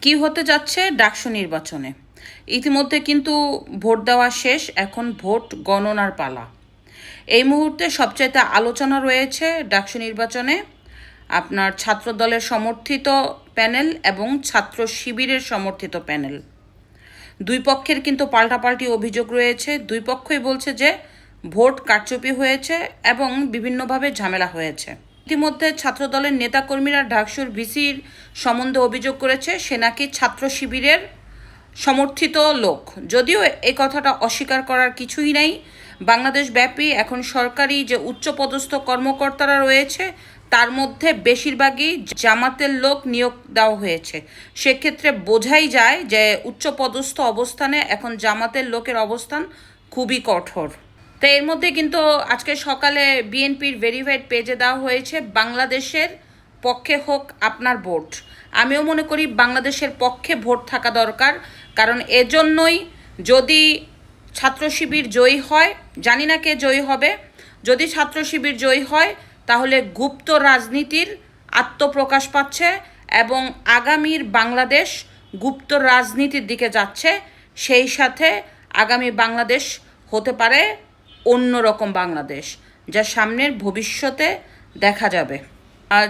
কি হতে যাচ্ছে ডাকসু নির্বাচনে? ইতিমধ্যে কিন্তু ভোট দেওয়া শেষ, এখন ভোট গণনার পালা। এই মুহূর্তে সবচাইতে আলোচনা রয়েছে ডাকসু নির্বাচনে আপনার ছাত্রদলের সমর্থিত প্যানেল এবং ছাত্র শিবিরের সমর্থিত প্যানেল। দুই পক্ষের কিন্তু পাল্টাপাল্টি অভিযোগ রয়েছে। দুই পক্ষই বলছে যে ভোট কারচুপি হয়েছে এবং বিভিন্নভাবে ঝামেলা হয়েছে। ইতিমধ্যে ছাত্রদলের নেতাকর্মীরা ডাকসুর ভিসির সম্বন্ধে অভিযোগ করেছে সে নাকি ছাত্র শিবিরের সমর্থিত লোক। যদিও এই কথাটা অস্বীকার করার কিছুই নাই। বাংলাদেশ ব্যাপী এখন সরকারি যে উচ্চপদস্থ কর্মকর্তারা রয়েছে তার মধ্যে বেশিরভাগই জামাতের লোক নিয়োগ দেওয়া হয়েছে। সেক্ষেত্রে বোঝাই যায় যে উচ্চপদস্থ অবস্থানে এখন জামাতের লোকের অবস্থান খুবই কঠোর। তো এর মধ্যে কিন্তু আজকে সকালে বিএনপির ভেরিফাইড পেজে দেওয়া হয়েছে বাংলাদেশের পক্ষে হোক আপনার ভোট। আমিও মনে করি বাংলাদেশের পক্ষে ভোট থাকা দরকার, কারণ এজন্যই যদি ছাত্র শিবির জয়ী হয়, জানি না কে জয়ী হবে, যদি ছাত্র শিবির জয়ী হয় তাহলে গুপ্ত রাজনীতির আত্মপ্রকাশ পাচ্ছে এবং আগামীর বাংলাদেশ গুপ্ত রাজনীতির দিকে যাচ্ছে। সেই সাথে আগামী বাংলাদেশ হতে পারে অন্যরকম বাংলাদেশ, যা সামনের ভবিষ্যতে দেখা যাবে।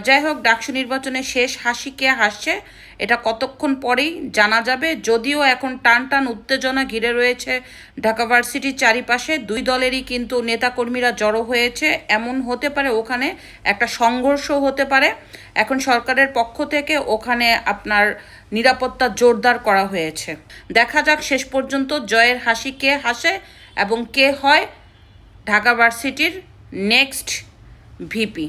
যাই হোক, ডাকসু নির্বাচনে শেষ হাসি কে হাসছে এটা কতক্ষণ পরেই জানা যাবে। যদিও এখন টান টান উত্তেজনা ঘিরে রয়েছে ঢাকা ভার্সিটির চারিপাশে, দুই দলেরই কিন্তু নেতাকর্মীরা জড়ো হয়েছে। এমন হতে পারে ওখানে একটা সংঘর্ষ হতে পারে। এখন সরকারের পক্ষ থেকে ওখানে আপনার নিরাপত্তা জোরদার করা হয়েছে। দেখা যাক শেষ পর্যন্ত জয়ের হাসি কে হাসে এবং কে হয় ঢাকা ভার্সিটির নেক্সট ভিপি।